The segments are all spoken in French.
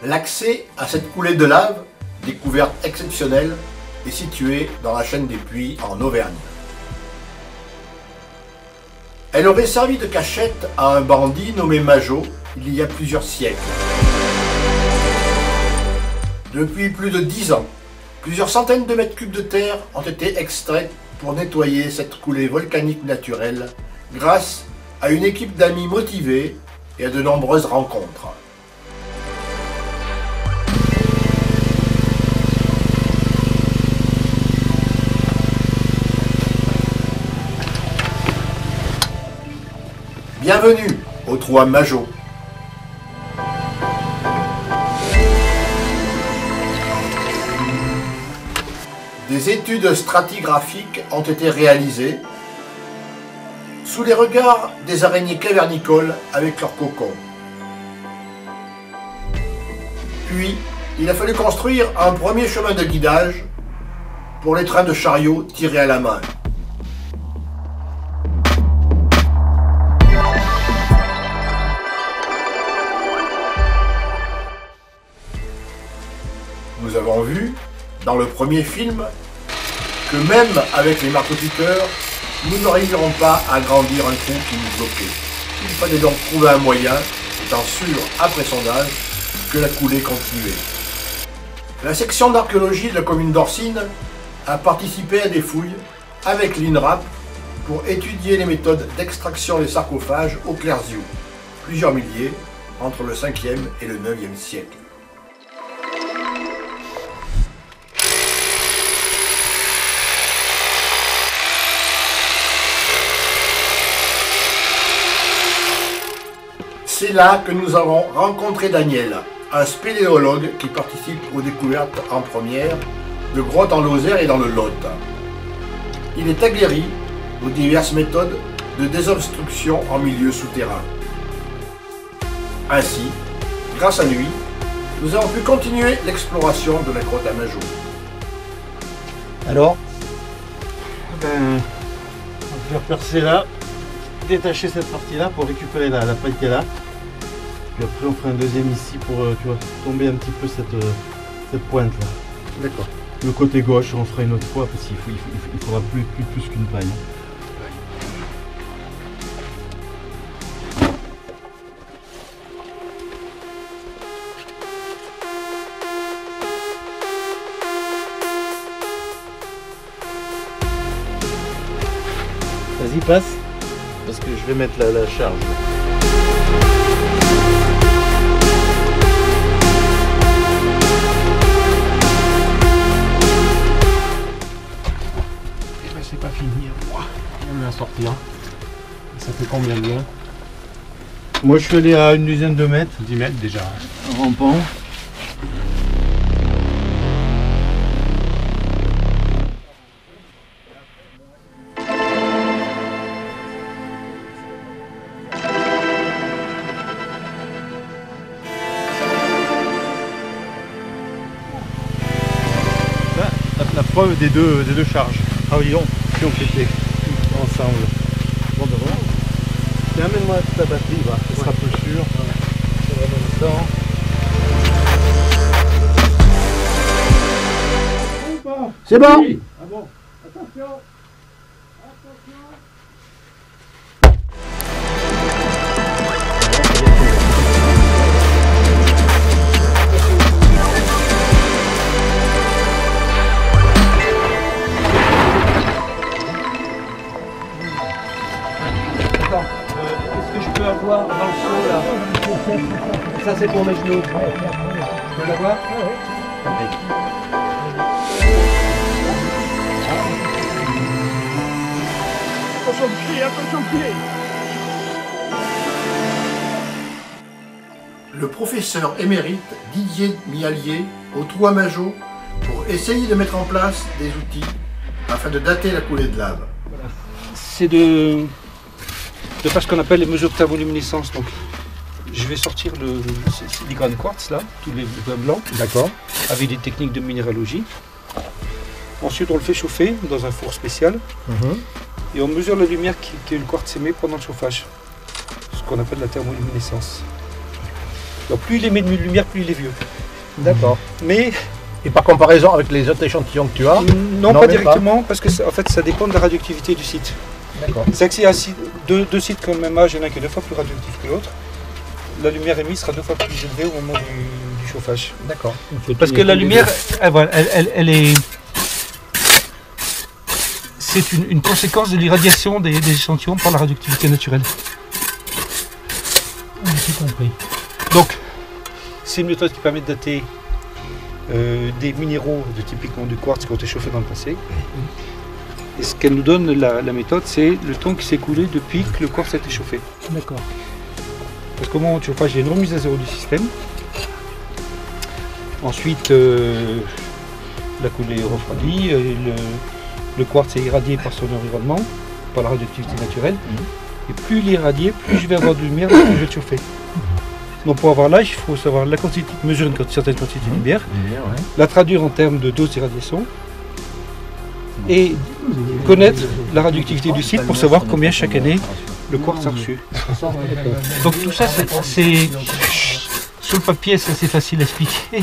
L'accès à cette coulée de lave, découverte exceptionnelle, est situé dans la chaîne des Puys en Auvergne. Elle aurait servi de cachette à un bandit nommé Majot il y a plusieurs siècles. Depuis plus de 10 ans, plusieurs centaines de mètres cubes de terre ont été extraits pour nettoyer cette coulée volcanique naturelle grâce à une équipe d'amis motivés et à de nombreuses rencontres. Bienvenue au trou à Majot. Des études stratigraphiques ont été réalisées sous les regards des araignées cavernicoles avec leurs cocons. Puis, il a fallu construire un premier chemin de guidage pour les trains de chariots tirés à la main. Nous avons vu, dans le premier film, que même avec les marteaux-piqueurs, nous n'arriverons pas à agrandir un trou qui nous bloquait. Il fallait donc trouver un moyen, étant sûr, après sondage, que la coulée continuait. La section d'archéologie de la commune d'Orsine a participé à des fouilles avec l'INRAP pour étudier les méthodes d'extraction des sarcophages au Clersio, plusieurs milliers, entre le 5e et le 9e siècle. C'est là que nous avons rencontré Daniel, un spéléologue qui participe aux découvertes en première de grottes en Lozère et dans le Lot. Il est aguerri aux diverses méthodes de désobstruction en milieu souterrain. Ainsi, grâce à lui, nous avons pu continuer l'exploration de la grotte à Majot. Alors, on va faire percer là, détacher cette partie-là pour récupérer la paille qui est là. Puis après on fera un deuxième ici pour tu vois, tomber un petit peu cette pointe là. D'accord. Le côté gauche on fera une autre fois parce qu'il faudra plus qu'une paille. Vas-y passe parce que je vais mettre la charge. C'est pas fini, on est à sortir. Ça fait combien de loin? Moi je suis allé à une dizaine de mètres. 10 mètres déjà. En rampant. La preuve des deux charges. Ah oui, qui ont été ensemble. Bon ben voilà. Tiens, amène-moi ta batterie, va. Ce sera plus sûr. Ça va dans le temps. C'est bon. Oui. Ah bon. Attention. Est-ce que je peux avoir dans le seau là? Ça c'est pour mes genoux. Je peux l'avoir? Attention pied, attention pied. Le professeur émérite Didier Miallier au trou à Majot pour essayer de mettre en place des outils afin de dater la coulée de lave. C'est de faire ce qu'on appelle les mesures de thermoluminescence. Donc, je vais sortir les grains de quartz là, tous les grains blancs. D'accord. Avec des techniques de minéralogie. Ensuite, on le fait chauffer dans un four spécial. Et on mesure la lumière que le quartz émet pendant le chauffage. Ce qu'on appelle la thermoluminescence. Donc plus il émet de lumière, plus il est vieux. D'accord. Mais Et par comparaison avec les autres échantillons que tu as? non, Non, pas même directement, parce que en fait ça dépend de la radioactivité du site. D'accord. C'est que s'il y a deux sites comme le même âge, il y en a qui est 2 fois plus radioactif que l'autre, la lumière émise sera 2 fois plus élevée au moment du chauffage. D'accord. Parce que la lumière, elle est... C'est une conséquence de l'irradiation des échantillons par la radioactivité naturelle. J'ai compris. Donc, c'est une méthode qui permet de dater des minéraux, typiquement du quartz, qui ont été chauffés dans le passé. Et ce qu'elle nous donne, la méthode, c'est le temps qui s'est écoulé depuis que le quartz a été chauffé. D'accord. Parce qu'au moment du chauffage, il y a une remise à zéro du système. Ensuite, la coulée est refroidie, le quartz est irradié par son environnement, par la radioactivité naturelle. Et plus il est irradié, plus je vais avoir de lumière, plus je vais le chauffer. Donc pour avoir l'âge, il faut savoir la quantité, mesurer une certaine quantité de lumière, la traduire en termes de dose d'irradiation et connaître la radioactivité du site pour savoir combien chaque année le quartz a reçu. Donc tout ça, c'est sur le papier, c'est assez facile à expliquer.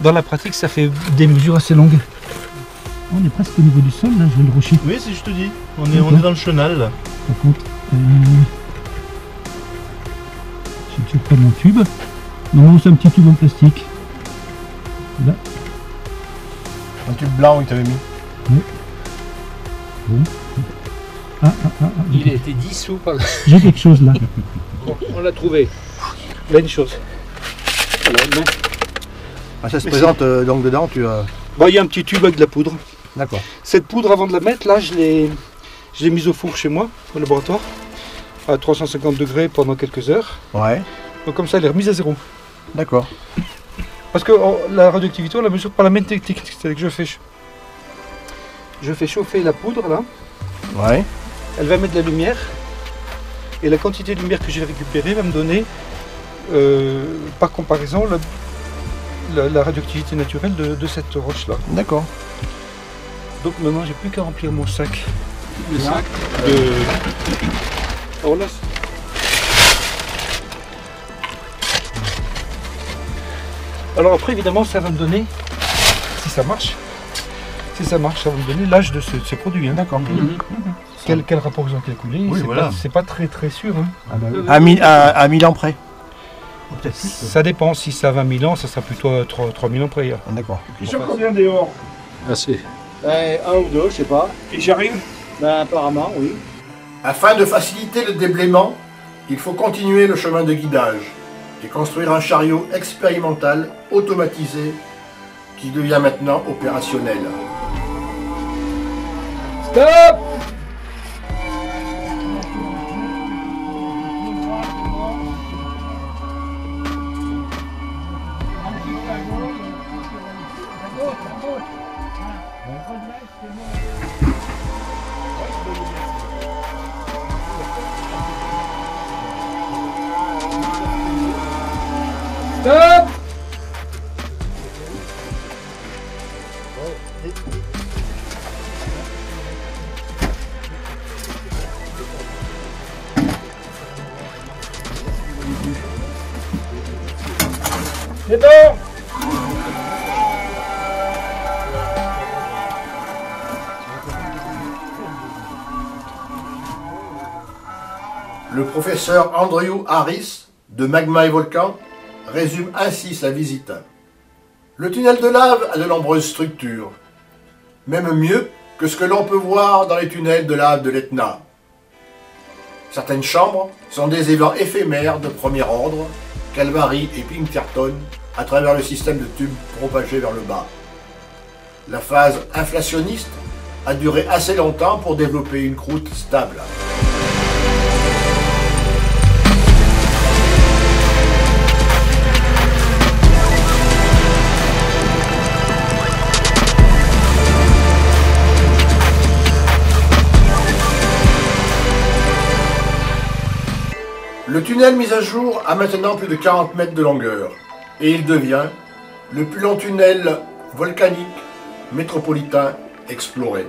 Dans la pratique, ça fait des mesures assez longues. On est presque au niveau du sol, là, je vais le rocher. Oui, c'est je te dis. On est dans le chenal là. Par contre, j'ai toujours pas mon tube. Non, c'est un petit tube en plastique. Là. Un tube blanc, il t'avait mis. Bon. Il a été dissous par la... J'ai quelque chose là. Bon, on l'a trouvé. Là, une chose. Voilà, donc, Ah, ça se présente donc dedans, tu as... bon, il y a un petit tube avec de la poudre. D'accord. Cette poudre, avant de la mettre, là, je l'ai mise au four chez moi, au laboratoire, à 350 degrés pendant quelques heures. Ouais. Donc comme ça, elle est remise à zéro. D'accord. Parce que la radioactivité, on la mesure par la même technique. C'est-à-dire que je fais chauffer la poudre, là. Ouais. Elle va mettre de la lumière. Et la quantité de lumière que j'ai récupérée va me donner, par comparaison, la radioactivité naturelle de cette roche-là. D'accord. Donc maintenant, j'ai plus qu'à remplir mon sac. Le sac de... Oh là, alors après, évidemment, ça va me donner, si ça marche, ça va me donner l'âge de ce produit. Hein. D'accord. Quel rapport ils ont calculé, Oui, voilà. C'est pas très sûr. Hein. À 1000 ans près. Peut-être plus. Ça dépend, si ça a 20 000 ans, ça sera plutôt à 3000 ans près. Ah, d'accord. Ils sont combien dehors? Assez. Un ou deux, je sais pas. Et j'arrive. Ben, apparemment, oui. Afin de faciliter le déblaiement, il faut continuer le chemin de guidage et construire un chariot expérimental automatisé qui devient maintenant opérationnel. Stop! Stop! C'est bon! Le professeur Andrew Harris de Magma et Volcan résume ainsi sa visite. Le tunnel de lave a de nombreuses structures, même mieux que ce que l'on peut voir dans les tunnels de lave de l'Etna. Certaines chambres sont des évents éphémères de premier ordre, Calvary et Pinkerton, à travers le système de tubes propagés vers le bas. La phase inflationniste a duré assez longtemps pour développer une croûte stable. Le tunnel mis à jour a maintenant plus de 40 mètres de longueur et il devient le plus long tunnel volcanique métropolitain exploré.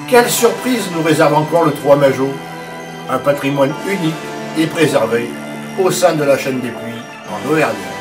Quelle surprise nous réserve encore le Trois-Mageaux, un patrimoine unique et préservé au sein de la chaîne des Puys en Auvergne.